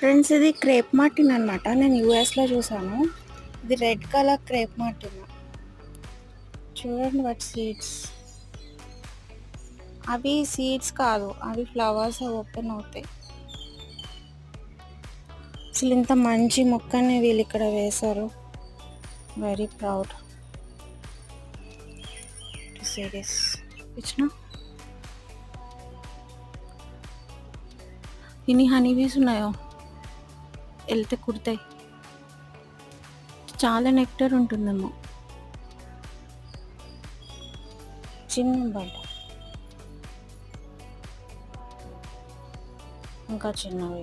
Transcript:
Friends ఇది crepe Martin అనమాట. నేను యూఎస్లో చూసాను. ఇది రెడ్ కలర్ క్రేప్ మార్టిన్. చూడండి వాటి సీడ్స్. అవి సీడ్స్ కాదు, అవి ఫ్లవర్స్ ఓపెన్ అవుతాయి. అసలు ఇంత మంచి మొక్కని వీళ్ళు ఇక్కడ వేశారు. Very proud to say this. ఇచ్చిన ఇన్ని హనీ బీస్ ఉన్నాయో, వెళ్తే కుడతాయి. చాలా నెక్టర్ ఉంటుందేమో. చిన్న బడ్డ, ఇంకా చిన్నవి.